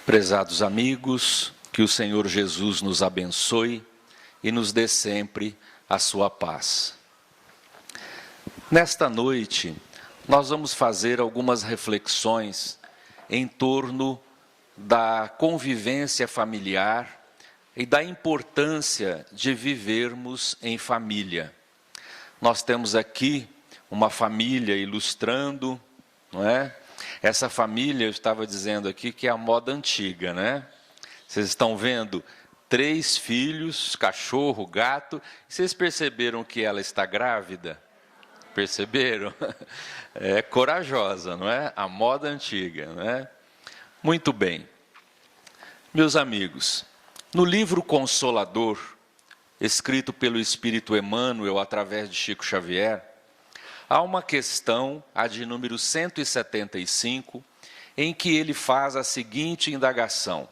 Prezados amigos, que o Senhor Jesus nos abençoe e nos dê sempre a sua paz. Nesta noite, nós vamos fazer algumas reflexões em torno da convivência familiar e da importância de vivermos em família. Nós temos aqui uma família ilustrando, não é? Essa família, eu estava dizendo aqui, que é a moda antiga, né? Vocês estão vendo 3 filhos, cachorro, gato. Vocês perceberam que ela está grávida? Perceberam? É corajosa, não é? A moda antiga, não é? Muito bem. Meus amigos, no livro Consolador, escrito pelo Espírito Emmanuel através de Chico Xavier, há uma questão, a de número 175, em que ele faz a seguinte indagação.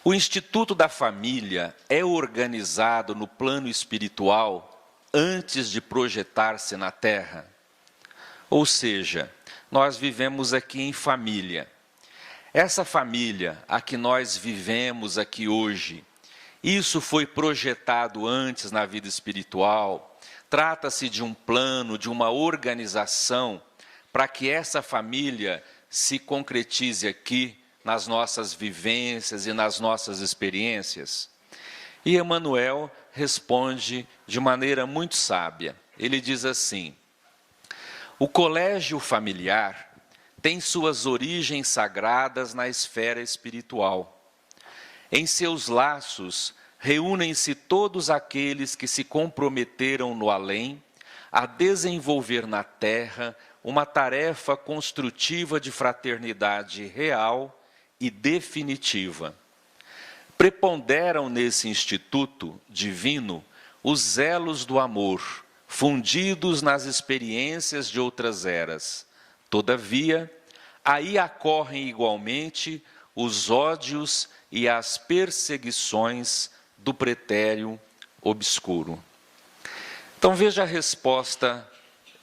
O Instituto da Família é organizado no plano espiritual antes de projetar-se na Terra? Ou seja, nós vivemos aqui em família. Essa família a que nós vivemos aqui hoje, isso foi projetado antes na vida espiritual? Trata-se de um plano, de uma organização, para que essa família se concretize aqui nas nossas vivências e nas nossas experiências? E Emmanuel responde de maneira muito sábia. Ele diz assim: o colégio familiar tem suas origens sagradas na esfera espiritual. Em seus laços reúnem-se todos aqueles que se comprometeram no além a desenvolver na terra uma tarefa construtiva de fraternidade real e definitiva. Preponderam nesse instituto divino os elos do amor, fundidos nas experiências de outras eras. Todavia, aí ocorrem igualmente os ódios e as perseguições do pretérito obscuro. Então veja a resposta,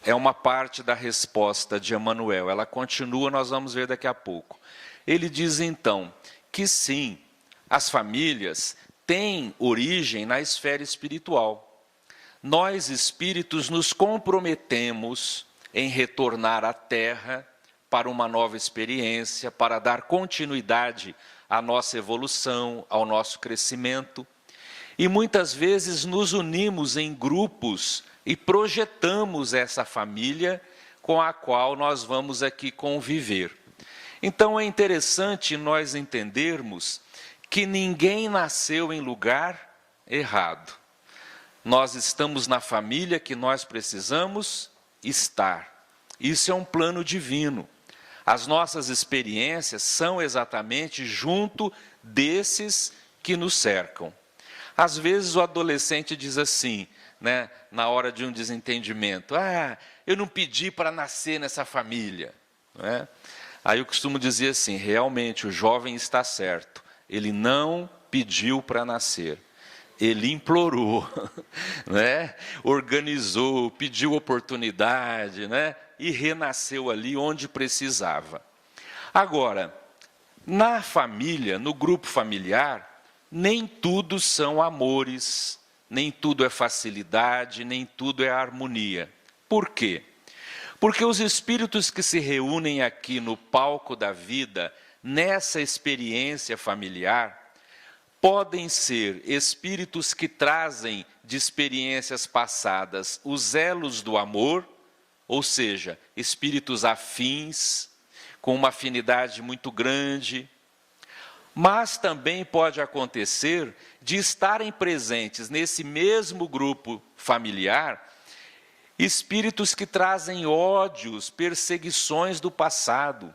é uma parte da resposta de Emmanuel, ela continua, nós vamos ver daqui a pouco. Ele diz então que sim, as famílias têm origem na esfera espiritual. Nós espíritos nos comprometemos em retornar à Terra para uma nova experiência, para dar continuidade à nossa evolução, ao nosso crescimento. E muitas vezes nos unimos em grupos e projetamos essa família com a qual nós vamos aqui conviver. Então é interessante nós entendermos que ninguém nasceu em lugar errado. Nós estamos na família que nós precisamos estar. Isso é um plano divino. As nossas experiências são exatamente junto desses que nos cercam. Às vezes o adolescente diz assim, né, na hora de um desentendimento: eu não pedi para nascer nessa família. Não é? Aí eu costumo dizer assim, realmente o jovem está certo, ele não pediu para nascer, ele implorou, né? Organizou, pediu oportunidade, né? E renasceu ali onde precisava. Agora, na família, no grupo familiar, nem tudo são amores, nem tudo é facilidade, nem tudo é harmonia. Por quê? Porque os espíritos que se reúnem aqui no palco da vida, nessa experiência familiar, podem ser espíritos que trazem de experiências passadas os elos do amor, ou seja, espíritos afins, com uma afinidade muito grande. Mas também pode acontecer de estarem presentes nesse mesmo grupo familiar espíritos que trazem ódios, perseguições do passado,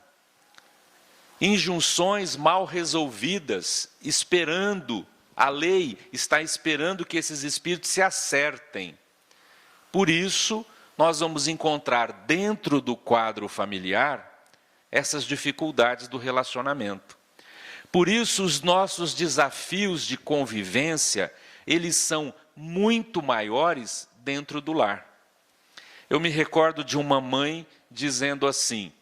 injunções mal resolvidas, esperando, a lei está esperando que esses espíritos se acertem. Por isso, nós vamos encontrar dentro do quadro familiar essas dificuldades do relacionamento. Por isso, os nossos desafios de convivência, eles são muito maiores dentro do lar. Eu me recordo de uma mãe dizendo assim,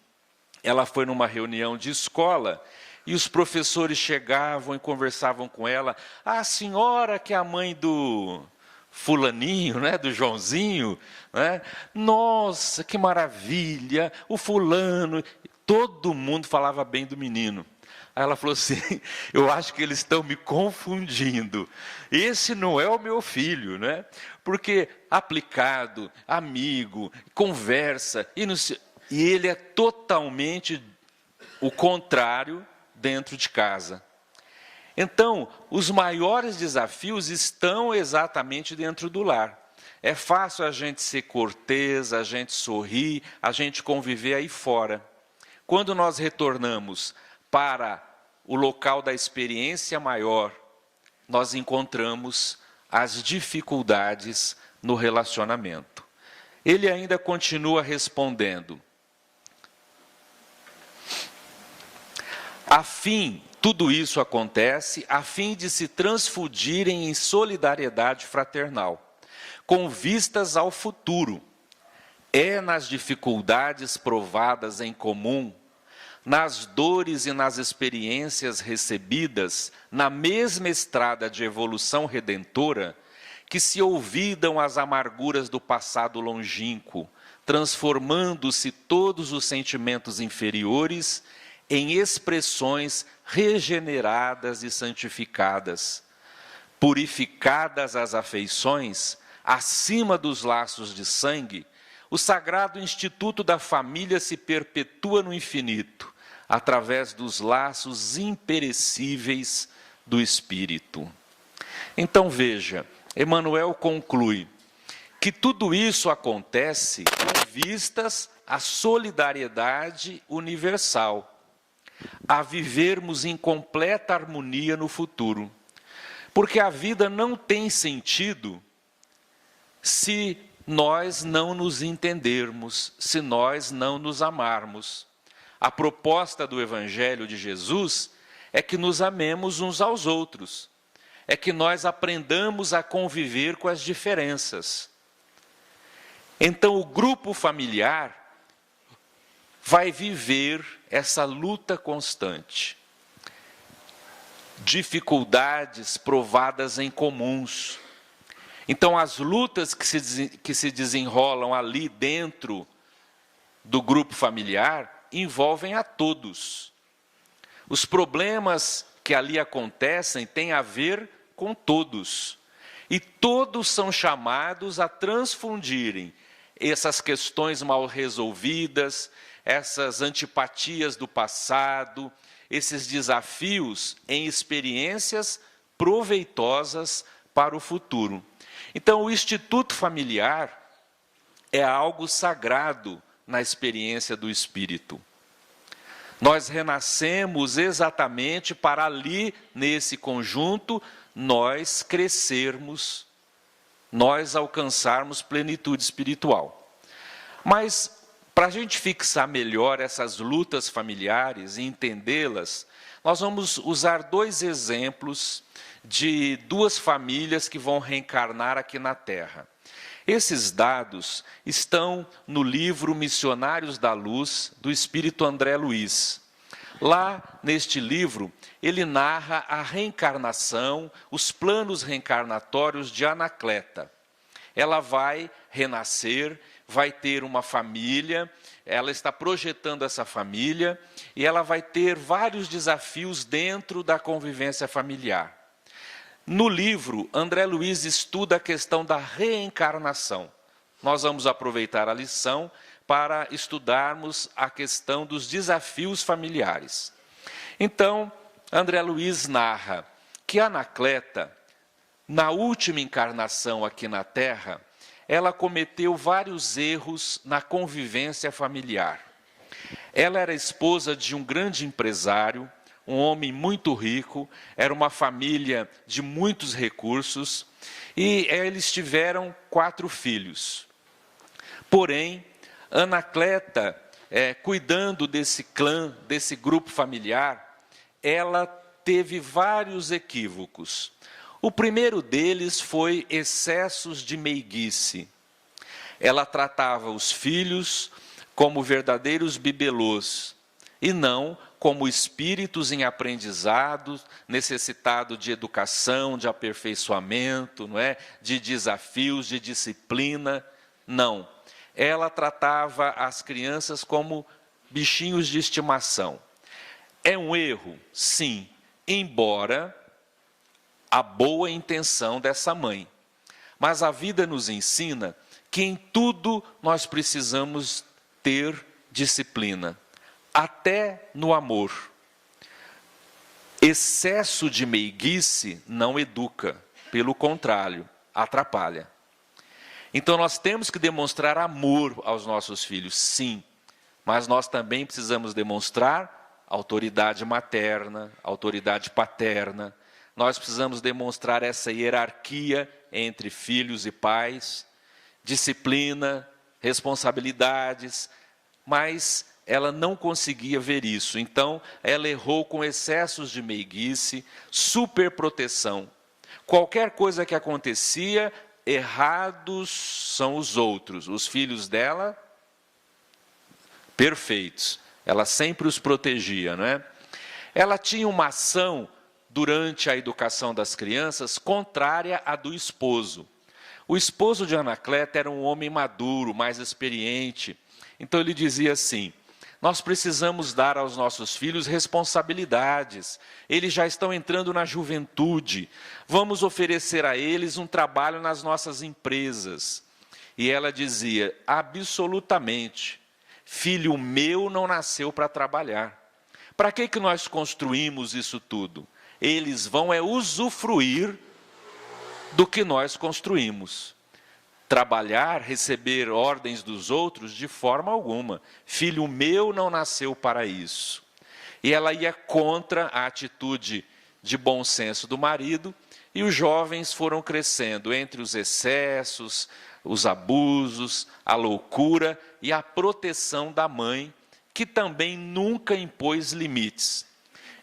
ela foi numa reunião de escola e os professores chegavam e conversavam com ela. A senhora que é a mãe do fulaninho, né, do Joãozinho, né? Nossa, que maravilha, o fulano. Todo mundo falava bem do menino. Aí ela falou assim, eu acho que eles estão me confundindo. Esse não é o meu filho, né? Porque aplicado, amigo, conversa, e ele é totalmente o contrário dentro de casa. Então, os maiores desafios estão exatamente dentro do lar. É fácil a gente ser cortês, a gente sorrir, a gente conviver aí fora. Quando nós retornamos para o local da experiência maior, nós encontramos as dificuldades no relacionamento. Ele ainda continua respondendo. Tudo isso acontece a fim de se transfundirem em solidariedade fraternal, com vistas ao futuro. É nas dificuldades provadas em comum, nas dores e nas experiências recebidas na mesma estrada de evolução redentora, que se olvidam as amarguras do passado longínquo, transformando-se todos os sentimentos inferiores em expressões regeneradas e santificadas. Purificadas as afeições, acima dos laços de sangue, o sagrado instituto da família se perpetua no infinito, através dos laços imperecíveis do Espírito. Então veja, Emmanuel conclui que tudo isso acontece com vistas à solidariedade universal, a vivermos em completa harmonia no futuro. Porque a vida não tem sentido se nós não nos entendermos, se nós não nos amarmos. A proposta do Evangelho de Jesus é que nos amemos uns aos outros, é que nós aprendamos a conviver com as diferenças. Então, o grupo familiar vai viver essa luta constante. Dificuldades provadas em comuns. Então, as lutas que se desenrolam ali dentro do grupo familiar envolvem a todos. Os problemas que ali acontecem têm a ver com todos. E todos são chamados a transfundirem essas questões mal resolvidas, essas antipatias do passado, esses desafios em experiências proveitosas para o futuro. Então, o Instituto Familiar é algo sagrado na experiência do Espírito. Nós renascemos exatamente para ali, nesse conjunto, nós crescermos, nós alcançarmos plenitude espiritual. Mas, para a gente fixar melhor essas lutas familiares e entendê-las, nós vamos usar dois exemplos de duas famílias que vão reencarnar aqui na Terra. Esses dados estão no livro Missionários da Luz, do Espírito André Luiz. Lá, neste livro, ele narra a reencarnação, os planos reencarnatórios de Anacleta. Ela vai renascer, vai ter uma família, ela está projetando essa família, e ela vai ter vários desafios dentro da convivência familiar. No livro, André Luiz estuda a questão da reencarnação. Nós vamos aproveitar a lição para estudarmos a questão dos desafios familiares. Então, André Luiz narra que Anacleta, na última encarnação aqui na Terra, ela cometeu vários erros na convivência familiar. Ela era esposa de um grande empresário, um homem muito rico, era uma família de muitos recursos, e eles tiveram 4 filhos. Porém, Anacleta, cuidando desse clã, desse grupo familiar, ela teve vários equívocos. O primeiro deles foi excessos de meiguice. Ela tratava os filhos como verdadeiros bibelôs, e não como espíritos em aprendizado, necessitados de educação, de aperfeiçoamento, não é? De desafios, de disciplina. Não. Ela tratava as crianças como bichinhos de estimação. É um erro? Sim, embora a boa intenção dessa mãe. Mas a vida nos ensina que em tudo nós precisamos ter disciplina. Até no amor. Excesso de meiguice não educa, pelo contrário, atrapalha. Então nós temos que demonstrar amor aos nossos filhos, sim, mas nós também precisamos demonstrar autoridade materna, autoridade paterna. Nós precisamos demonstrar essa hierarquia entre filhos e pais, disciplina, responsabilidades, mas ela não conseguia ver isso. Então, ela errou com excessos de meiguice, superproteção. Qualquer coisa que acontecia, errados são os outros. Os filhos dela, perfeitos. Ela sempre os protegia, não é? Ela tinha uma ação, durante a educação das crianças, contrária à do esposo. O esposo de Anacleta era um homem maduro, mais experiente. Então, ele dizia assim: nós precisamos dar aos nossos filhos responsabilidades. Eles já estão entrando na juventude. Vamos oferecer a eles um trabalho nas nossas empresas. E ela dizia: absolutamente. Filho meu não nasceu para trabalhar. Para que nós construímos isso tudo? Eles vão usufruir do que nós construímos. Trabalhar, receber ordens dos outros, de forma alguma. Filho meu não nasceu para isso. E ela ia contra a atitude de bom senso do marido, e os jovens foram crescendo entre os excessos, os abusos, a loucura e a proteção da mãe, que também nunca impôs limites.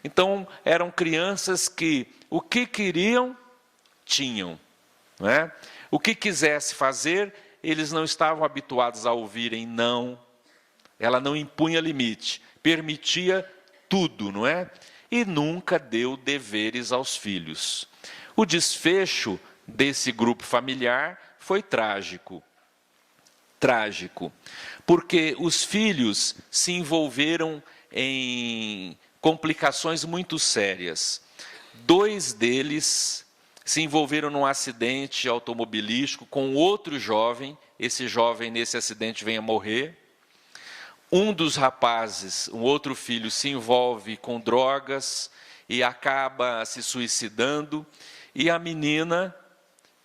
Então, eram crianças que o que queriam, tinham, não é? O que quisesse fazer, eles não estavam habituados a ouvirem não. Ela não impunha limite, permitia tudo, não é? E nunca deu deveres aos filhos. O desfecho desse grupo familiar foi trágico. Trágico, porque os filhos se envolveram em complicações muito sérias. 2 deles se envolveram num acidente automobilístico com outro jovem. Esse jovem, nesse acidente, vem a morrer. Um dos rapazes, um outro filho, se envolve com drogas e acaba se suicidando. E a menina,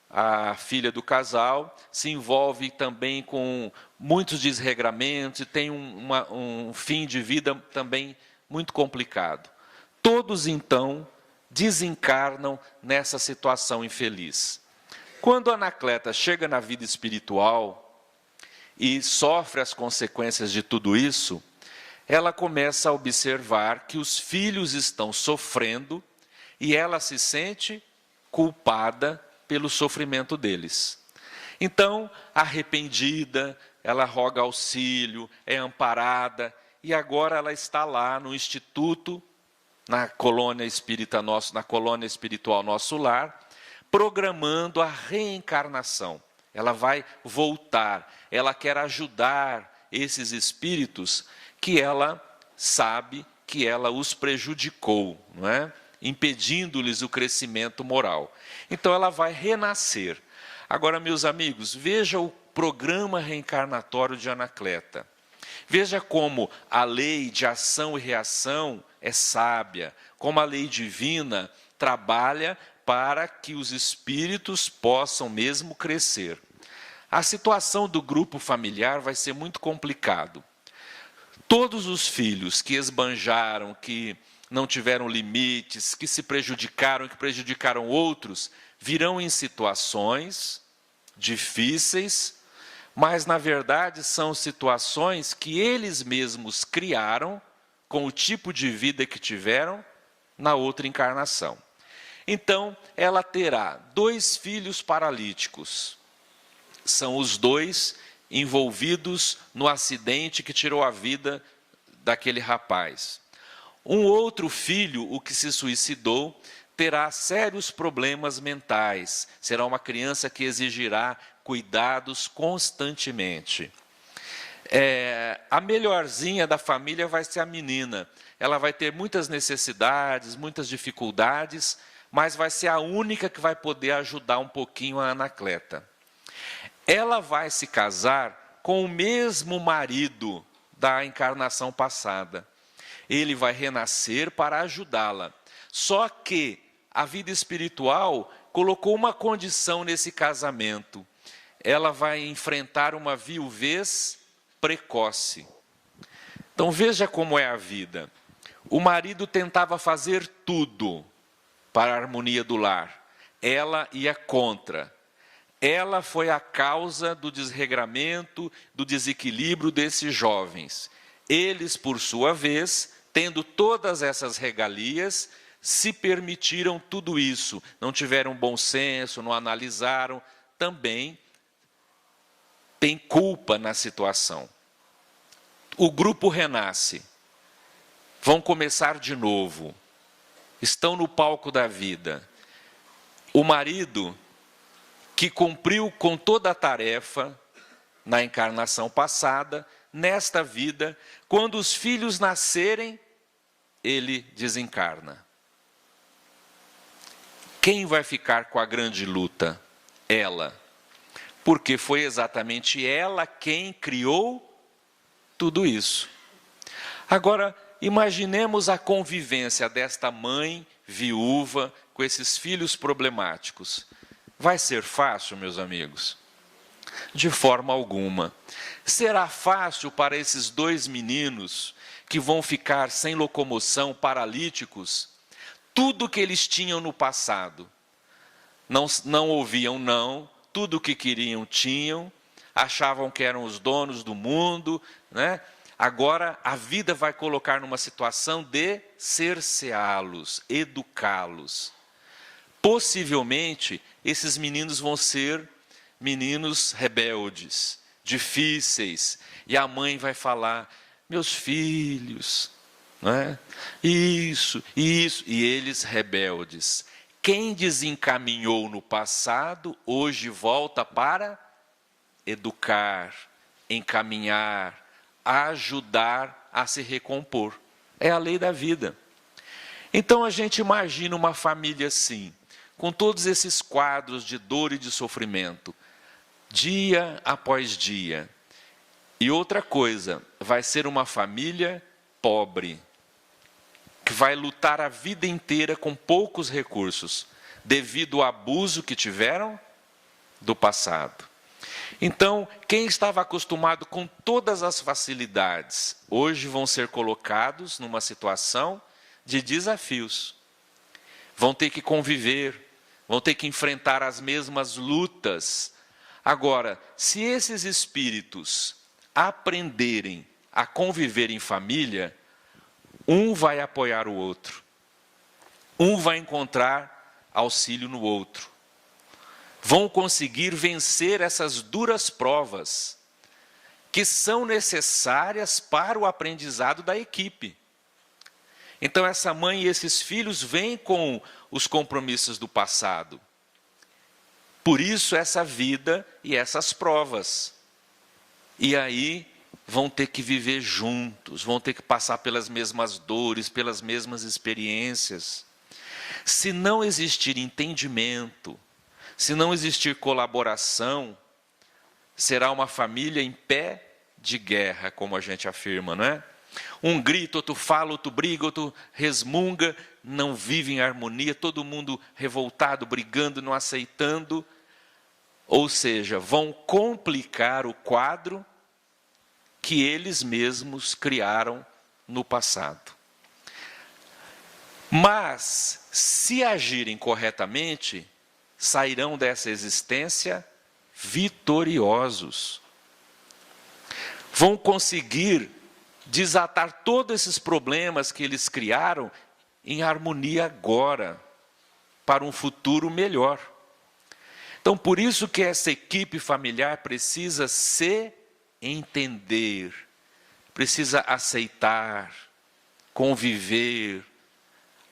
a filha do casal, se envolve também com muitos desregramentos e tem um fim de vida também muito complicado. Todos, então, desencarnam nessa situação infeliz. Quando Anacleta chega na vida espiritual e sofre as consequências de tudo isso, ela começa a observar que os filhos estão sofrendo e ela se sente culpada pelo sofrimento deles. Então, arrependida, ela roga auxílio, é amparada, e agora ela está lá no instituto, na colônia espiritual Nosso Lar, programando a reencarnação. Ela vai voltar, ela quer ajudar esses espíritos que ela sabe que ela os prejudicou, não é? Impedindo-lhes o crescimento moral. Então ela vai renascer. Agora, meus amigos, veja o programa reencarnatório de Anacleta. Veja como a lei de ação e reação é sábia, como a lei divina trabalha para que os espíritos possam mesmo crescer. A situação do grupo familiar vai ser muito complicado. Todos os filhos que esbanjaram, que não tiveram limites, que se prejudicaram, que prejudicaram outros, virão em situações difíceis, mas na verdade são situações que eles mesmos criaram com o tipo de vida que tiveram na outra encarnação. Então, ela terá 2 filhos paralíticos. São os 2 envolvidos no acidente que tirou a vida daquele rapaz. Um outro filho, o que se suicidou, terá sérios problemas mentais. Será uma criança que exigirá cuidados constantemente. A melhorzinha da família vai ser a menina. Ela vai ter muitas necessidades, muitas dificuldades, mas vai ser a única que vai poder ajudar um pouquinho a Anacleta. Ela vai se casar com o mesmo marido da encarnação passada. Ele vai renascer para ajudá-la. Só que a vida espiritual colocou uma condição nesse casamento. Ela vai enfrentar uma viuvez precoce. Então veja como é a vida. O marido tentava fazer tudo para a harmonia do lar. Ela ia contra. Ela foi a causa do desregramento, do desequilíbrio desses jovens. Eles, por sua vez, tendo todas essas regalias, se permitiram tudo isso. Não tiveram bom senso, não analisaram. Também tem culpa na situação. O grupo renasce. Vão começar de novo. Estão no palco da vida. O marido, que cumpriu com toda a tarefa na encarnação passada, nesta vida, quando os filhos nascerem, ele desencarna. Quem vai ficar com a grande luta? Ela. Porque foi exatamente ela quem criou tudo isso. Agora, imaginemos a convivência desta mãe viúva com esses filhos problemáticos. Vai ser fácil, meus amigos? De forma alguma. Será fácil para esses dois meninos que vão ficar sem locomoção, paralíticos, tudo que eles tinham no passado? Não ouviam não, tudo o que queriam tinham, achavam que eram os donos do mundo, né? Agora a vida vai colocar numa situação de cerceá-los, educá-los. Possivelmente, esses meninos vão ser meninos rebeldes, difíceis, e a mãe vai falar: meus filhos, né? Isso, e eles rebeldes. Quem desencaminhou no passado, hoje volta para educar, encaminhar, ajudar a se recompor. É a lei da vida. Então a gente imagina uma família assim, com todos esses quadros de dor e de sofrimento, dia após dia. E outra coisa, vai ser uma família pobre, que vai lutar a vida inteira com poucos recursos, devido ao abuso que tiveram do passado. Então, quem estava acostumado com todas as facilidades, hoje vão ser colocados numa situação de desafios. Vão ter que conviver, vão ter que enfrentar as mesmas lutas. Agora, se esses espíritos aprenderem a conviver em família, um vai apoiar o outro. Um vai encontrar auxílio no outro. Vão conseguir vencer essas duras provas que são necessárias para o aprendizado da equipe. Então essa mãe e esses filhos vêm com os compromissos do passado. Por isso essa vida e essas provas. E aí vão ter que viver juntos, vão ter que passar pelas mesmas dores, pelas mesmas experiências. Se não existir entendimento, se não existir colaboração, será uma família em pé de guerra, como a gente afirma, não é? Um grita, outro fala, outro briga, outro resmunga, não vive em harmonia, todo mundo revoltado, brigando, não aceitando. Ou seja, vão complicar o quadro que eles mesmos criaram no passado. Mas, se agirem corretamente, sairão dessa existência vitoriosos. Vão conseguir desatar todos esses problemas que eles criaram em harmonia agora, para um futuro melhor. Então, por isso que essa equipe familiar precisa se entender, precisa aceitar, conviver,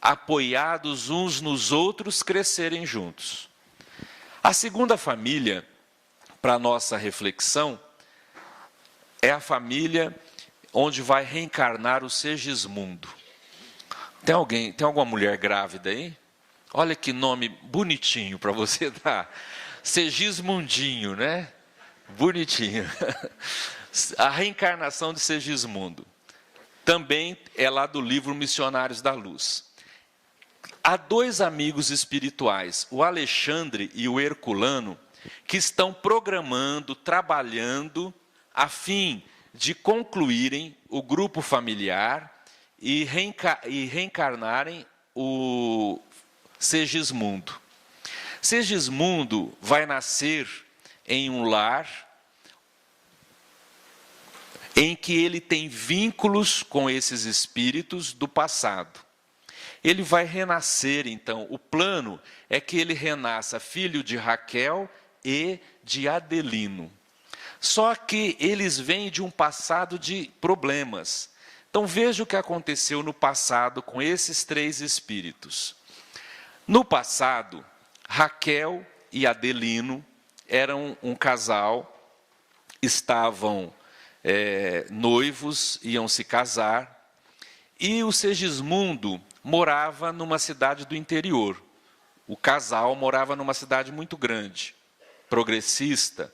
apoiados uns nos outros, crescerem juntos. A segunda família, para a nossa reflexão, é a família onde vai reencarnar o Segismundo. Tem alguma mulher grávida aí? Olha que nome bonitinho para você dar. Segismundinho, né? Bonitinho. A reencarnação de Segismundo. Também é lá do livro Missionários da Luz. Há dois amigos espirituais, o Alexandre e o Herculano, que estão programando, trabalhando, a fim de concluírem o grupo familiar e reencarnarem o Segismundo. Segismundo vai nascer em um lar em que ele tem vínculos com esses espíritos do passado. Ele vai renascer, então, o plano é que ele renasça filho de Raquel e de Adelino. Só que eles vêm de um passado de problemas. Então veja o que aconteceu no passado com esses três espíritos. No passado, Raquel e Adelino eram um casal, estavam noivos, iam se casar, e o Segismundo morava numa cidade do interior. O casal morava numa cidade muito grande, progressista.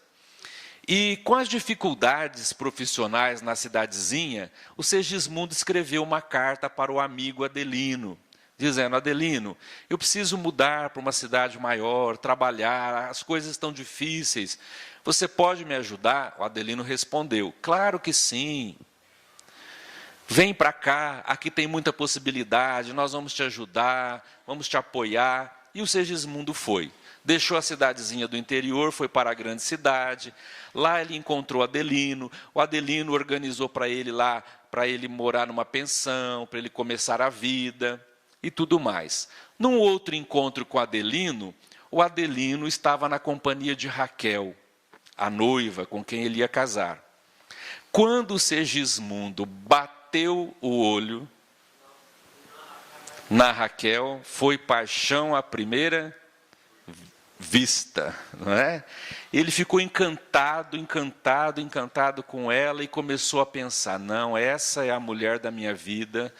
E com as dificuldades profissionais na cidadezinha, o Segismundo escreveu uma carta para o amigo Adelino, dizendo: Adelino, eu preciso mudar para uma cidade maior, trabalhar, as coisas estão difíceis, você pode me ajudar? O Adelino respondeu: claro que sim. Vem para cá, aqui tem muita possibilidade, nós vamos te ajudar, vamos te apoiar. E o Segismundo foi. Deixou a cidadezinha do interior, foi para a grande cidade. Lá ele encontrou Adelino. O Adelino organizou para ele lá, para ele morar numa pensão, para ele começar a vida e tudo mais. Num outro encontro com Adelino, o Adelino estava na companhia de Raquel, a noiva com quem ele ia casar. Quando o Segismundo bateu o olho na Raquel, foi paixão à primeira vista, não é? Ele ficou encantado com ela e começou a pensar: não, essa é a mulher da minha vida,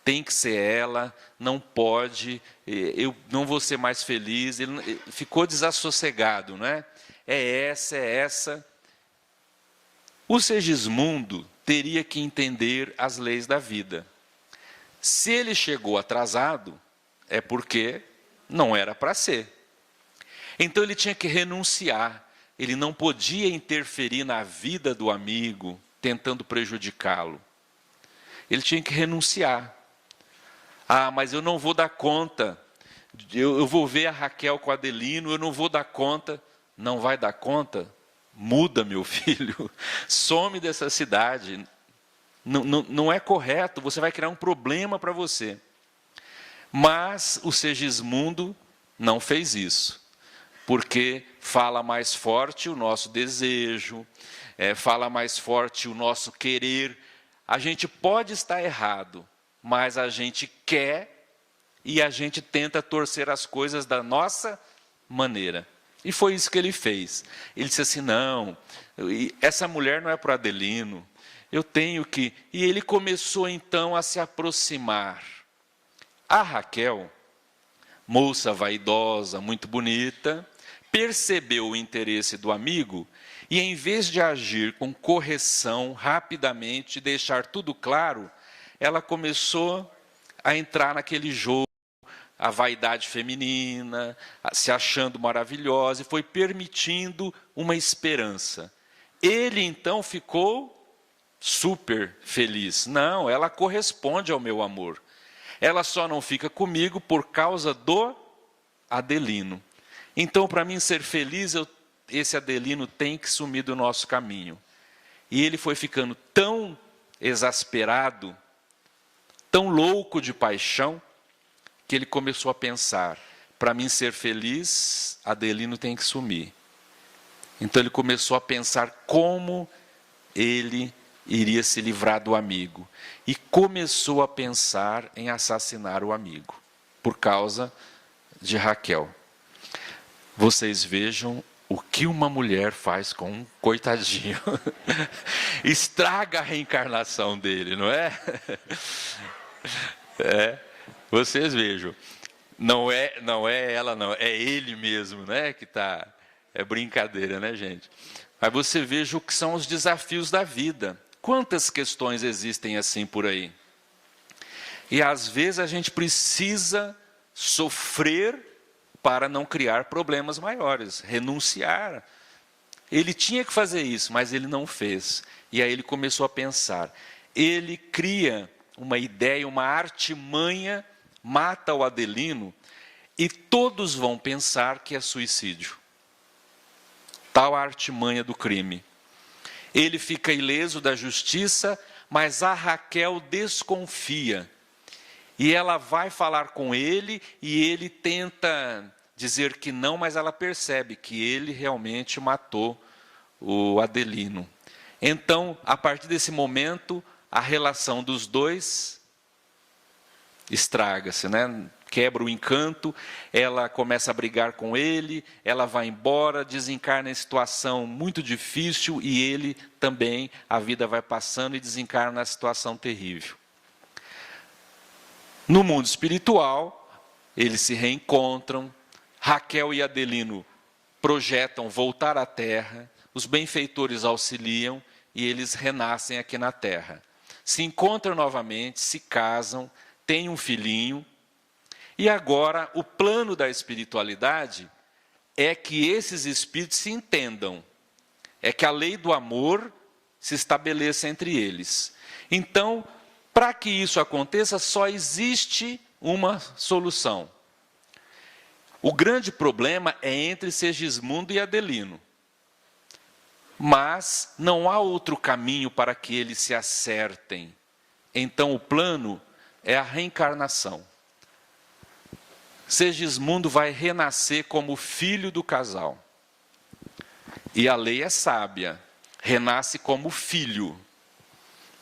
tem que ser ela, não pode, eu não vou ser mais feliz. Ele ficou desassossegado, não é? É essa. O Segismundo teria que entender as leis da vida. Se ele chegou atrasado, é porque não era para ser. Então ele tinha que renunciar. Ele não podia interferir na vida do amigo, tentando prejudicá-lo. Ele tinha que renunciar. Ah, mas eu não vou dar conta. Eu vou ver a Raquel com o Adelino, eu não vou dar conta. Não vai dar conta? Muda, meu filho. Some dessa cidade. Não é correto, você vai criar um problema para você. Mas o Segismundo não fez isso, porque fala mais forte o nosso desejo, fala mais forte o nosso querer. A gente pode estar errado, mas a gente quer e a gente tenta torcer as coisas da nossa maneira. E foi isso que ele fez. Ele disse assim: não, essa mulher não é para o Adelino, eu tenho que... E ele começou então a se aproximar. A Raquel, moça vaidosa, muito bonita, percebeu o interesse do amigo e, em vez de agir com correção, rapidamente, deixar tudo claro, ela começou a entrar naquele jogo, a vaidade feminina, se achando maravilhosa, e foi permitindo uma esperança. Ele então ficou super feliz. Não, ela corresponde ao meu amor. Ela só não fica comigo por causa do Adelino. Então, para mim ser feliz, esse Adelino tem que sumir do nosso caminho. E ele foi ficando tão exasperado, tão louco de paixão, que ele começou a pensar: para mim ser feliz, Adelino tem que sumir. Então ele começou a pensar como ele iria se livrar do amigo. E começou a pensar em assassinar o amigo, por causa de Raquel. Vocês vejam o que uma mulher faz com um coitadinho. Estraga a reencarnação dele, não é? Vocês vejam. Não é ela, não. É ele mesmo, né? Que tá. É brincadeira, né, gente? Aí você veja o que são os desafios da vida. Quantas questões existem assim por aí? E às vezes a gente precisa sofrer para não criar problemas maiores, renunciar. Ele tinha que fazer isso, mas ele não fez. E aí ele começou a pensar. Ele cria uma ideia, uma artimanha, mata o Adelino, e todos vão pensar que é suicídio. Tal a artimanha do crime. Ele fica ileso da justiça, mas a Raquel desconfia. E ela vai falar com ele, e ele tenta dizer que não, mas ela percebe que ele realmente matou o Adelino. Então, a partir desse momento, a relação dos dois estraga-se, né? Quebra o encanto, ela começa a brigar com ele, ela vai embora, desencarna em situação muito difícil, e ele também, a vida vai passando e desencarna na situação terrível. No mundo espiritual, eles se reencontram, Raquel e Adelino projetam voltar à Terra, os benfeitores auxiliam e eles renascem aqui na Terra. Se encontram novamente, se casam, têm um filhinho, e agora o plano da espiritualidade é que esses espíritos se entendam, é que a lei do amor se estabeleça entre eles. Então, para que isso aconteça, só existe uma solução. O grande problema é entre Segismundo e Adelino. Mas não há outro caminho para que eles se acertem. Então o plano é a reencarnação. Segismundo vai renascer como filho do casal. E a lei é sábia. Renasce como filho.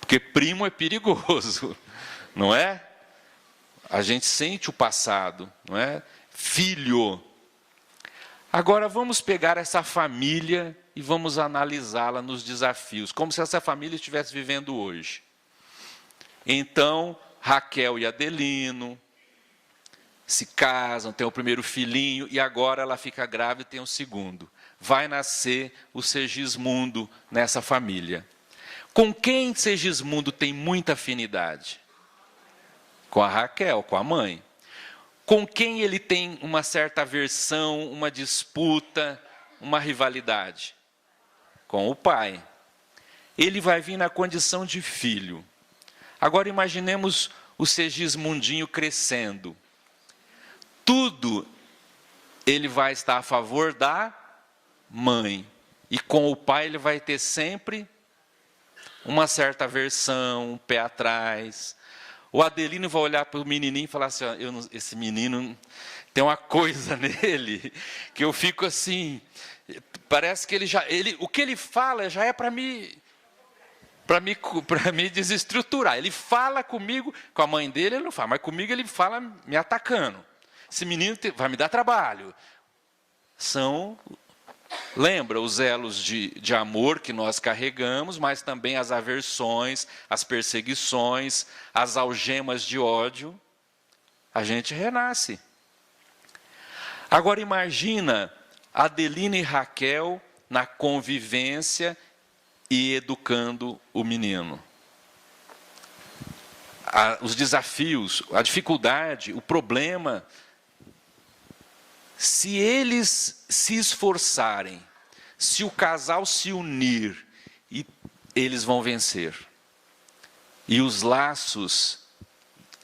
Porque primo é perigoso, não é? A gente sente o passado, não é? Filho. Agora vamos pegar essa família e vamos analisá-la nos desafios, como se essa família estivesse vivendo hoje. Então, Raquel e Adelino se casam, tem o primeiro filhinho, e agora ela fica grávida e tem o segundo. Vai nascer o Segismundo nessa família. Com quem Segismundo tem muita afinidade? Com a Raquel, com a mãe. Com quem ele tem uma certa aversão, uma disputa, uma rivalidade? Com o pai. Ele vai vir na condição de filho. Agora imaginemos o Segismundinho crescendo. Tudo ele vai estar a favor da mãe. E com o pai ele vai ter sempre uma certa aversão, um pé atrás. O Adelino vai olhar para o menininho e falar assim, ó, esse menino tem uma coisa nele, que eu fico assim, parece que o que ele fala já é para me desestruturar. Ele fala comigo, com a mãe dele ele não fala, mas comigo ele fala me atacando. Esse menino vai me dar trabalho. Lembra os elos de amor que nós carregamos, mas também as aversões, as perseguições, as algemas de ódio. A gente renasce. Agora imagina Adelino e Raquel na convivência e educando o menino. Os desafios, a dificuldade, o problema. Se eles se esforçarem, se o casal se unir, eles vão vencer. E os laços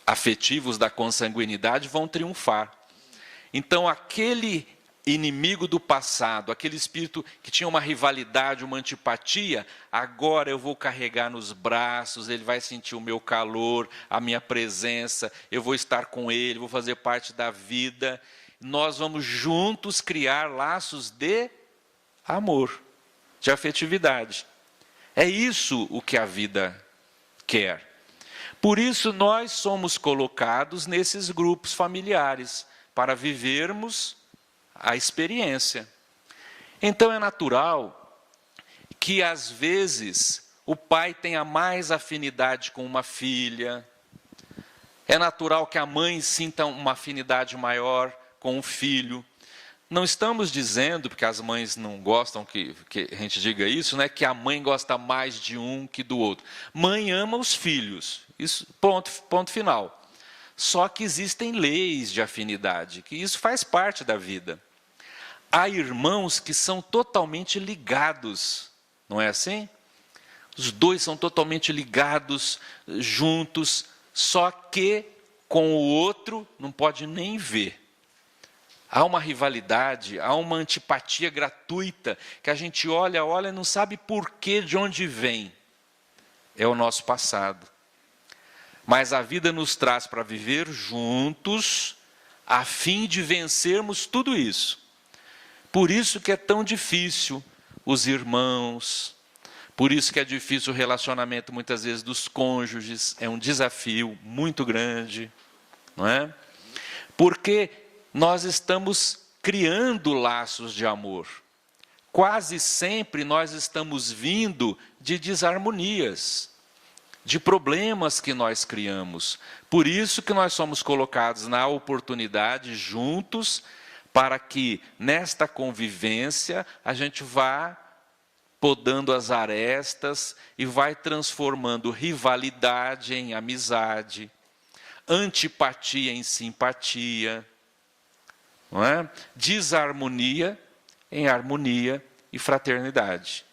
afetivos da consanguinidade vão triunfar. Então, aquele inimigo do passado, aquele espírito que tinha uma rivalidade, uma antipatia, agora eu vou carregar nos braços, ele vai sentir o meu calor, a minha presença, eu vou estar com ele, vou fazer parte da vida. Nós vamos juntos criar laços de amor, de afetividade. É isso o que a vida quer. Por isso nós somos colocados nesses grupos familiares, para vivermos a experiência. Então é natural que às vezes o pai tenha mais afinidade com uma filha, é natural que a mãe sinta uma afinidade maior com o filho. Não estamos dizendo, porque as mães não gostam que a gente diga isso, né, que a mãe gosta mais de um que do outro. Mãe ama os filhos, isso, ponto final. Só que existem leis de afinidade, que isso faz parte da vida. Há irmãos que são totalmente ligados, não é assim? Os dois são totalmente ligados, juntos, só que com o outro não pode nem ver. Há uma rivalidade, há uma antipatia gratuita, que a gente olha e não sabe por que, de onde vem. É o nosso passado. Mas a vida nos traz para viver juntos, a fim de vencermos tudo isso. Por isso que é tão difícil os irmãos, por isso que é difícil o relacionamento, muitas vezes, dos cônjuges, é um desafio muito grande, não é? Porque nós estamos criando laços de amor. Quase sempre nós estamos vindo de desarmonias, de problemas que nós criamos. Por isso que nós somos colocados na oportunidade juntos, para que nesta convivência a gente vá podando as arestas e vai transformando rivalidade em amizade, antipatia em simpatia, não é? Desarmonia em harmonia e fraternidade.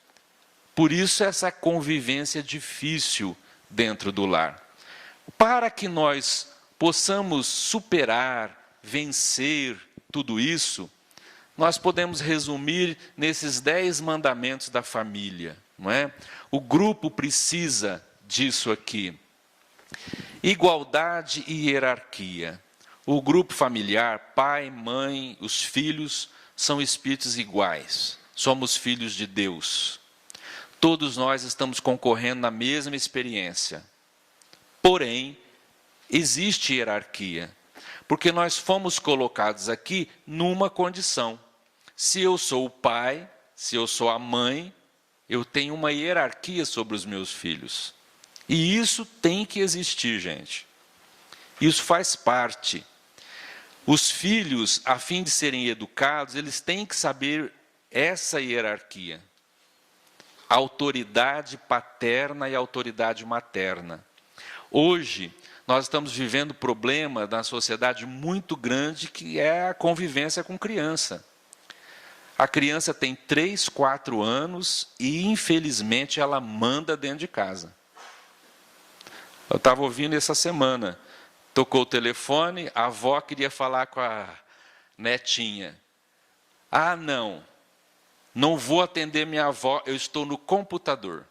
Por isso essa convivência difícil dentro do lar. Para que nós possamos superar, vencer tudo isso, nós podemos resumir nesses 10 mandamentos da família, não é? O grupo precisa disso aqui. Igualdade e hierarquia. O grupo familiar, pai, mãe, os filhos, são espíritos iguais. Somos filhos de Deus. Todos nós estamos concorrendo na mesma experiência. Porém, existe hierarquia. Porque nós fomos colocados aqui numa condição. Se eu sou o pai, se eu sou a mãe, eu tenho uma hierarquia sobre os meus filhos. E isso tem que existir, gente. Isso faz parte. Os filhos, a fim de serem educados, eles têm que saber essa hierarquia. A autoridade paterna e a autoridade materna. Hoje, nós estamos vivendo um problema na sociedade muito grande, que é a convivência com criança. A criança tem 3, 4 anos e, infelizmente, ela manda dentro de casa. Eu estava ouvindo essa semana, tocou o telefone, a avó queria falar com a netinha. Ah, não vou atender minha avó, eu estou no computador.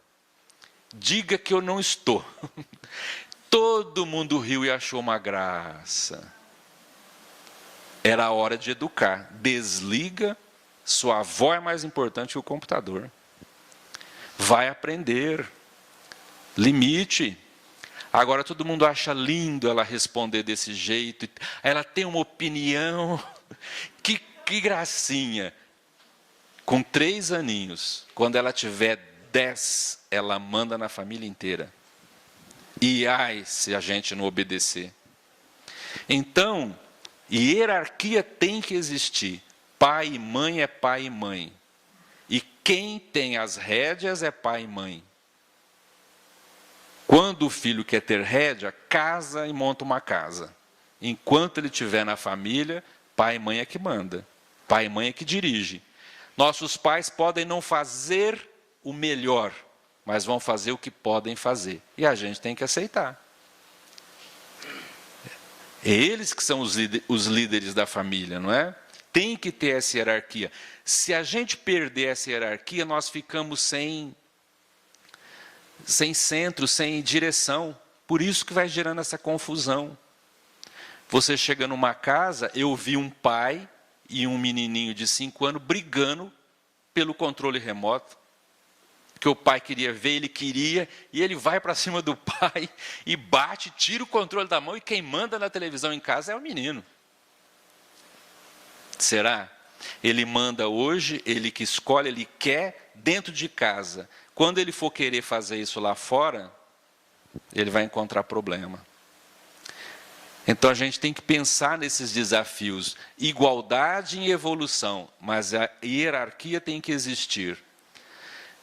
Diga que eu não estou. Todo mundo riu e achou uma graça. Era a hora de educar. Desliga, sua avó é mais importante que o computador. Vai aprender. Limite. Agora todo mundo acha lindo ela responder desse jeito. Ela tem uma opinião. Que gracinha. Com 3 aninhos, quando ela tiver 10, ela manda na família inteira. E ai, se a gente não obedecer. Então, hierarquia tem que existir. Pai e mãe é pai e mãe. E quem tem as rédeas é pai e mãe. Quando o filho quer ter rédea, casa e monta uma casa. Enquanto ele estiver na família, pai e mãe é que manda. Pai e mãe é que dirige. Nossos pais podem não fazer o melhor, mas vão fazer o que podem fazer. E a gente tem que aceitar. É eles que são os líderes da família, não é? Tem que ter essa hierarquia. Se a gente perder essa hierarquia, nós ficamos sem centro, sem direção. Por isso que vai gerando essa confusão. Você chega numa casa, eu vi um pai e um menininho de 5 anos brigando pelo controle remoto. porque o pai queria ver, ele queria, e ele vai para cima do pai e bate, tira o controle da mão, e quem manda na televisão em casa é o menino. Será? Ele manda hoje, ele que escolhe, ele quer dentro de casa. Quando ele for querer fazer isso lá fora, ele vai encontrar problema. Então a gente tem que pensar nesses desafios. Igualdade e evolução, mas a hierarquia tem que existir.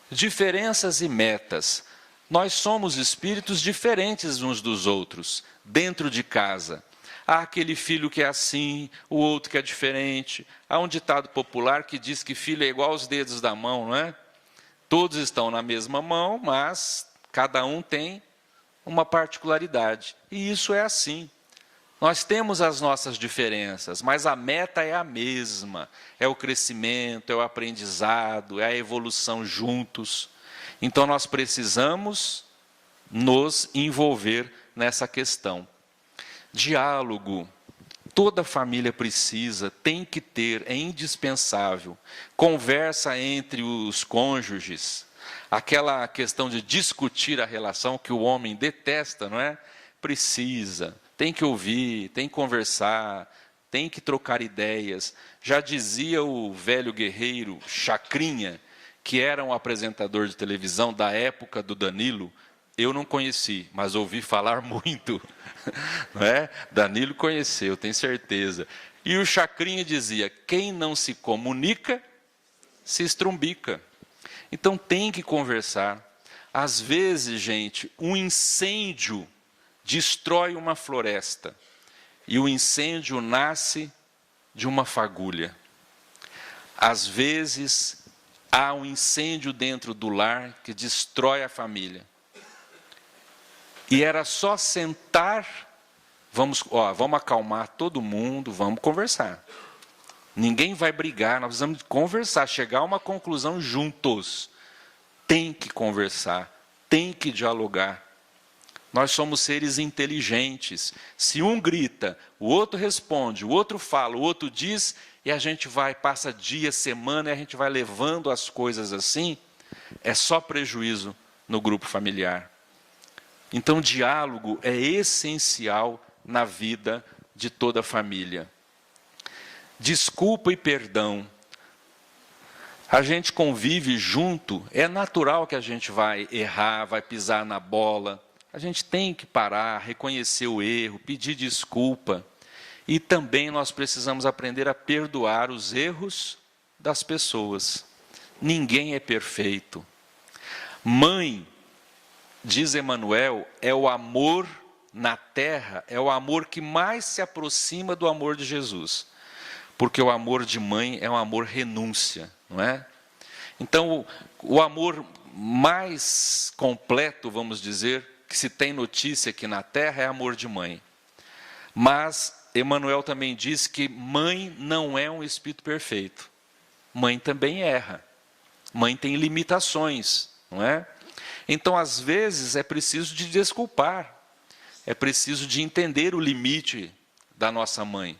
Diferenças e metas. Nós somos espíritos diferentes uns dos outros, dentro de casa. Há aquele filho que é assim, o outro que é diferente. Há um ditado popular que diz que filho é igual aos dedos da mão, não é? Todos estão na mesma mão, mas cada um tem uma particularidade. E isso é assim. Nós temos as nossas diferenças, mas a meta é a mesma. É o crescimento, é o aprendizado, é a evolução juntos. Então nós precisamos nos envolver nessa questão. Diálogo. Toda família precisa, tem que ter, é indispensável. Conversa entre os cônjuges. Aquela questão de discutir a relação que o homem detesta, não é? Precisa. Tem que ouvir, tem que conversar, tem que trocar ideias. Já dizia o velho guerreiro Chacrinha, que era um apresentador de televisão da época do Danilo. Eu não conheci, mas ouvi falar muito. Não é? Danilo conheceu, tenho certeza. E o Chacrinha dizia, quem não se comunica, se estrumbica. Então tem que conversar. Às vezes, gente, um incêndio destrói uma floresta. E o incêndio nasce de uma fagulha. Às vezes, há um incêndio dentro do lar que destrói a família. E era só sentar, vamos acalmar todo mundo, vamos conversar. Ninguém vai brigar, nós precisamos conversar, chegar a uma conclusão juntos. Tem que conversar, tem que dialogar. Nós somos seres inteligentes. Se um grita, o outro responde, o outro fala, o outro diz, e a gente passa dia, semana, e a gente vai levando as coisas assim, é só prejuízo no grupo familiar. Então, diálogo é essencial na vida de toda a família. Desculpa e perdão. A gente convive junto, é natural que a gente vai errar, vai pisar na bola. A gente tem que parar, reconhecer o erro, pedir desculpa. E também nós precisamos aprender a perdoar os erros das pessoas. Ninguém é perfeito. Mãe, diz Emmanuel, é o amor na terra, é o amor que mais se aproxima do amor de Jesus. Porque o amor de mãe é um amor renúncia, não é? Então, o amor mais completo, vamos dizer, que se tem notícia aqui na terra, é amor de mãe. Mas Emmanuel também diz que mãe não é um espírito perfeito. Mãe também erra. Mãe tem limitações, não é? Então, às vezes, é preciso de desculpar. É preciso de entender o limite da nossa mãe.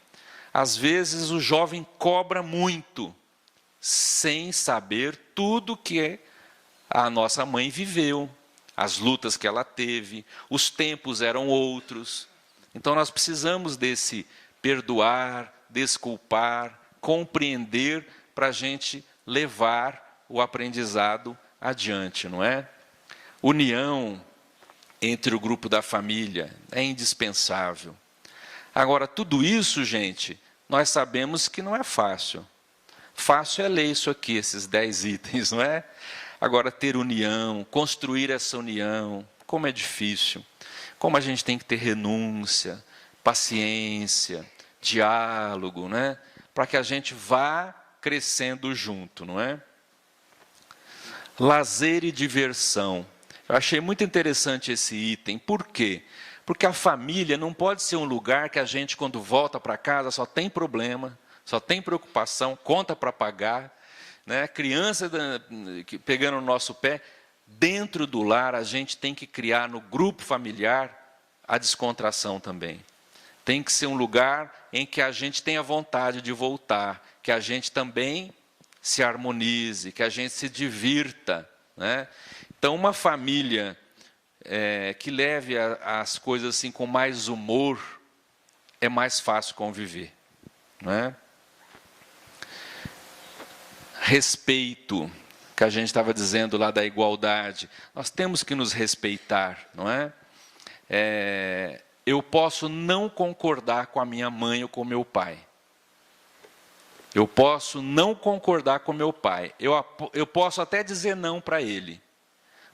Às vezes, o jovem cobra muito, sem saber tudo que a nossa mãe viveu, as lutas que ela teve, os tempos eram outros. Então, nós precisamos desse perdoar, desculpar, compreender, para a gente levar o aprendizado adiante, não é? União entre o grupo da família é indispensável. Agora, tudo isso, gente, nós sabemos que não é fácil. Fácil é ler isso aqui, esses 10 itens, não é? Agora, ter união, construir essa união, como é difícil. Como a gente tem que ter renúncia, paciência, diálogo, né? Para que a gente vá crescendo junto, não é? Lazer e diversão. Eu achei muito interessante esse item. Por quê? Porque a família não pode ser um lugar que a gente, quando volta para casa, só tem problema, só tem preocupação, conta para pagar, né? Criança pegando no nosso pé. Dentro do lar, a gente tem que criar no grupo familiar a descontração também. Tem que ser um lugar em que a gente tenha vontade de voltar, que a gente também se harmonize, que a gente se divirta, né? Então, uma família que leve as coisas assim com mais humor, é mais fácil conviver, né? Respeito, que a gente estava dizendo lá da igualdade, nós temos que nos respeitar, não é? Eu posso não concordar com a minha mãe ou com o meu pai. Eu posso não concordar com meu pai. Eu posso até dizer não para ele,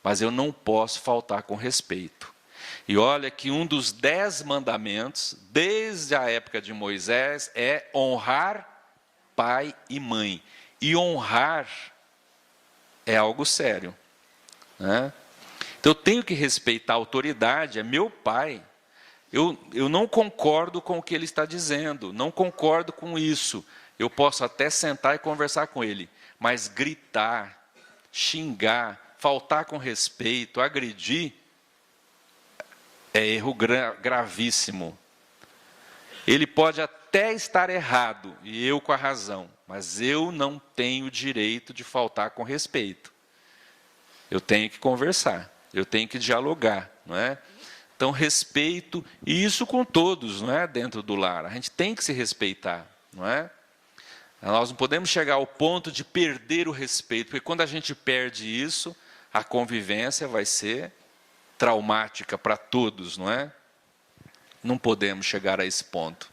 mas eu não posso faltar com respeito. E olha que um dos 10 mandamentos, desde a época de Moisés, é honrar pai e mãe. E honrar é algo sério, né? Então eu tenho que respeitar a autoridade, é meu pai. Eu não concordo com o que ele está dizendo, não concordo com isso. Eu posso até sentar e conversar com ele, mas gritar, xingar, faltar com respeito, agredir, é erro gravíssimo. Ele pode até estar errado, e eu com a razão, mas eu não tenho direito de faltar com respeito. Eu tenho que conversar, eu tenho que dialogar, não é? Então, respeito, e isso com todos, não é? Dentro do lar, a gente tem que se respeitar, não é? Nós não podemos chegar ao ponto de perder o respeito, porque quando a gente perde isso, a convivência vai ser traumática para todos, não é? Não podemos chegar a esse ponto.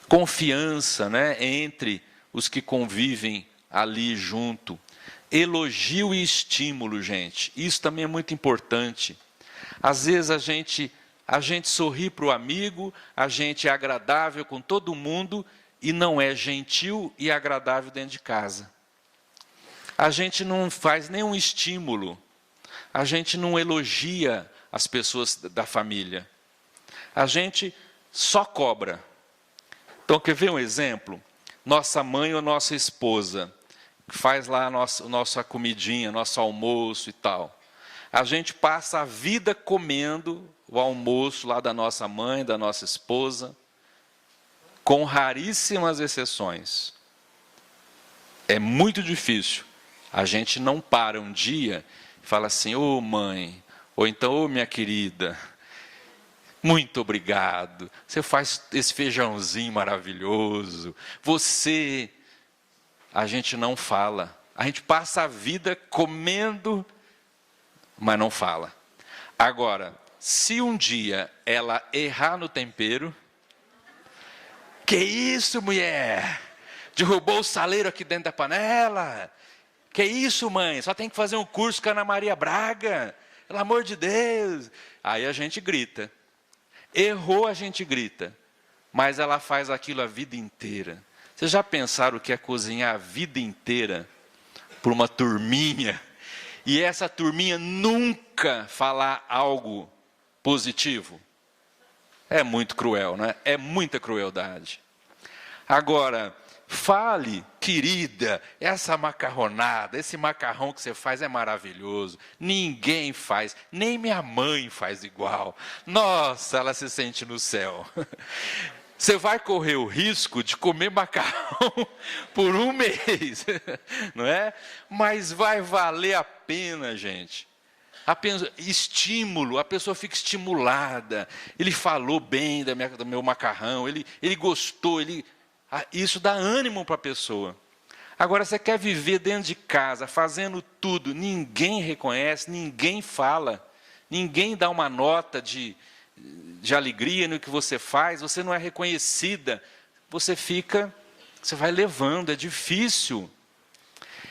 Confiança, né, entre os que convivem ali junto. Elogio e estímulo, gente. Isso também é muito importante. Às vezes a gente sorri para o amigo, a gente é agradável com todo mundo e não é gentil e agradável dentro de casa. A gente não faz nenhum estímulo. A gente não elogia as pessoas da família. A gente só cobra. Então, quer ver um exemplo? Nossa mãe ou nossa esposa, que faz lá a nossa comidinha, nosso almoço e tal. A gente passa a vida comendo o almoço lá da nossa mãe, da nossa esposa, com raríssimas exceções. É muito difícil. A gente não para um dia e fala assim, ô mãe, ou então, ô minha querida, muito obrigado, você faz esse feijãozinho maravilhoso, a gente não fala, a gente passa a vida comendo, mas não fala. Agora, se um dia ela errar no tempero, que isso, mulher? Derrubou o saleiro aqui dentro da panela? Que isso, mãe? Só tem que fazer um curso com a Ana Maria Braga, pelo amor de Deus. Aí a gente grita. Errou, a gente grita, mas ela faz aquilo a vida inteira. Vocês já pensaram o que é cozinhar a vida inteira por uma turminha, e essa turminha nunca falar algo positivo? É muito cruel, né? É muita crueldade. Agora, fale, querida, essa macarronada, esse macarrão que você faz é maravilhoso. Ninguém faz, nem minha mãe faz igual. Nossa, ela se sente no céu. Você vai correr o risco de comer macarrão por um mês, não é? Mas vai valer a pena, gente. Estímulo, a pessoa fica estimulada. Ele falou bem do meu macarrão, ele gostou, isso dá ânimo para a pessoa. Agora, você quer viver dentro de casa, fazendo tudo, ninguém reconhece, ninguém fala, ninguém dá uma nota de alegria no que você faz, você não é reconhecida, você vai levando, é difícil.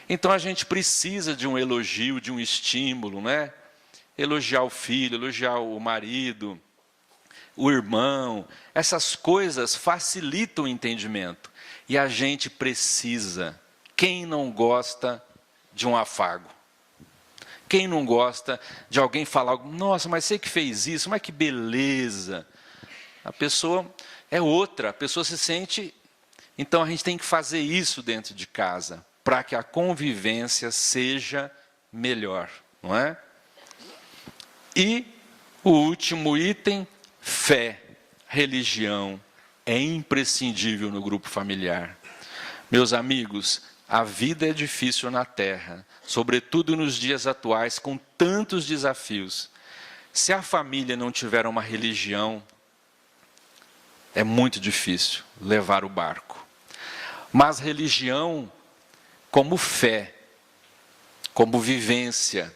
Então a gente precisa de um elogio, de um estímulo, né? Elogiar o filho, elogiar o marido, o irmão, essas coisas facilitam o entendimento. E a gente precisa. Quem não gosta de um afago? Quem não gosta de alguém falar algo? Nossa, mas você que fez isso, mas que beleza. A pessoa é outra, a pessoa se sente... Então a gente tem que fazer isso dentro de casa, para que a convivência seja melhor, não é? E o último item, fé, religião, é imprescindível no grupo familiar. Meus amigos, A vida é difícil na Terra, sobretudo nos dias atuais, com tantos desafios. Se a família não tiver uma religião, é muito difícil levar o barco. Mas religião, como fé, como vivência,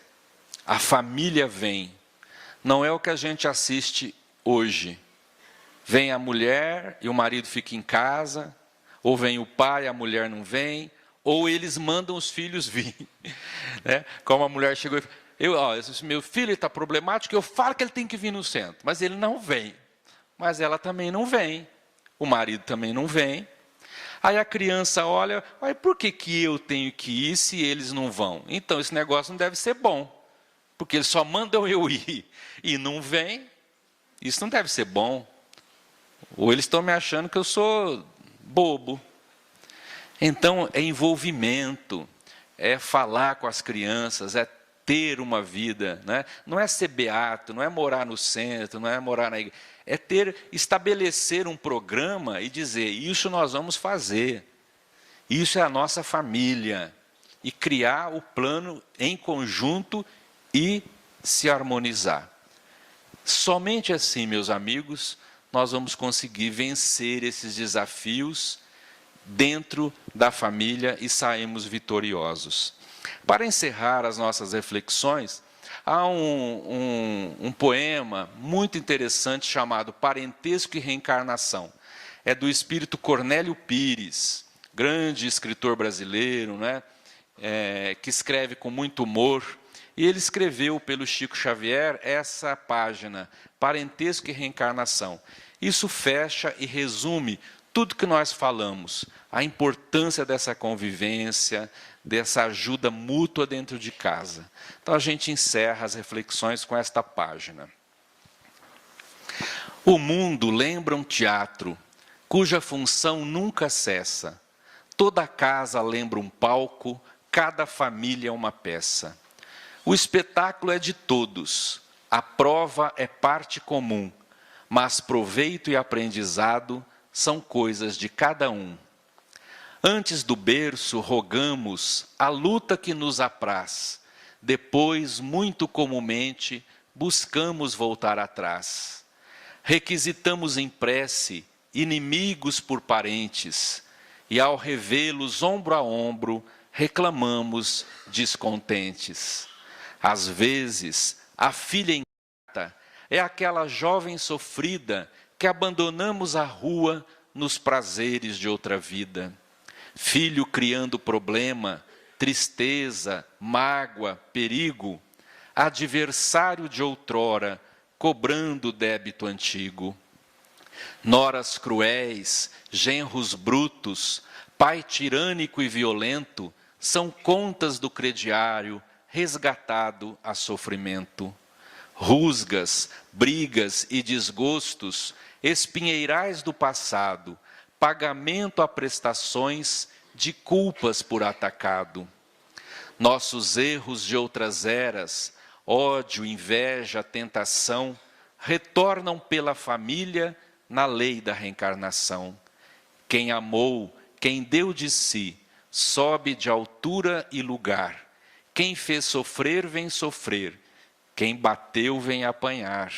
a família vem. Não é o que a gente assiste hoje. Vem a mulher e o marido fica em casa, ou vem o pai e a mulher não vem, ou eles mandam os filhos vir. Né? Como a mulher chegou e falou, meu filho está problemático, eu falo que ele tem que vir no centro, mas ele não vem. Mas ela também não vem, o marido também não vem. Aí a criança olha, por que eu tenho que ir se eles não vão? Então esse negócio não deve ser bom, porque eles só mandam eu ir e não vem. Isso não deve ser bom. Ou eles estão me achando que eu sou bobo. Então é envolvimento, é falar com as crianças, é ter uma vida, né? Não é ser beato, não é morar no centro, não é morar na igreja. É estabelecer um programa e dizer, isso nós vamos fazer. Isso é a nossa família. E criar o plano em conjunto e se harmonizar. Somente assim, meus amigos, nós vamos conseguir vencer esses desafios dentro da família e sairmos vitoriosos. Para encerrar as nossas reflexões, há um poema muito interessante chamado Parentesco e Reencarnação. É do espírito Cornélio Pires, grande escritor brasileiro, né? Que escreve com muito humor. E ele escreveu pelo Chico Xavier essa página, Parentesco e Reencarnação. Isso fecha e resume tudo que nós falamos, a importância dessa convivência, dessa ajuda mútua dentro de casa. Então a gente encerra as reflexões com esta página. O mundo lembra um teatro, cuja função nunca cessa. Toda casa lembra um palco, cada família uma peça. O espetáculo é de todos, a prova é parte comum, mas proveito e aprendizado são coisas de cada um. Antes do berço, rogamos a luta que nos apraz. Depois, muito comumente, buscamos voltar atrás. Requisitamos em prece inimigos por parentes, e ao revê-los ombro a ombro, reclamamos descontentes. Às vezes, a filha ingrata é aquela jovem sofrida que abandonamos a rua nos prazeres de outra vida. Filho criando problema, tristeza, mágoa, perigo, adversário de outrora, cobrando débito antigo. Noras cruéis, genros brutos, pai tirânico e violento, são contas do crediário, resgatado a sofrimento. Rusgas, brigas e desgostos, espinheirais do passado, pagamento a prestações de culpas por atacado. Nossos erros de outras eras, ódio, inveja, tentação, retornam pela família na lei da reencarnação. Quem amou, quem deu de si, sobe de altura e lugar. Quem fez sofrer, vem sofrer. Quem bateu, vem apanhar.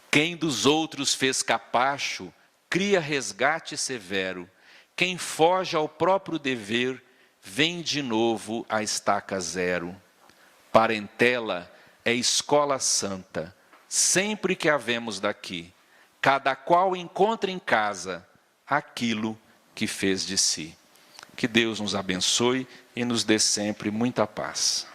Quem dos outros fez capacho, cria resgate severo. Quem foge ao próprio dever, vem de novo à estaca zero. Parentela é escola santa, sempre que a vemos daqui. Cada qual encontra em casa aquilo que fez de si. Que Deus nos abençoe e nos dê sempre muita paz.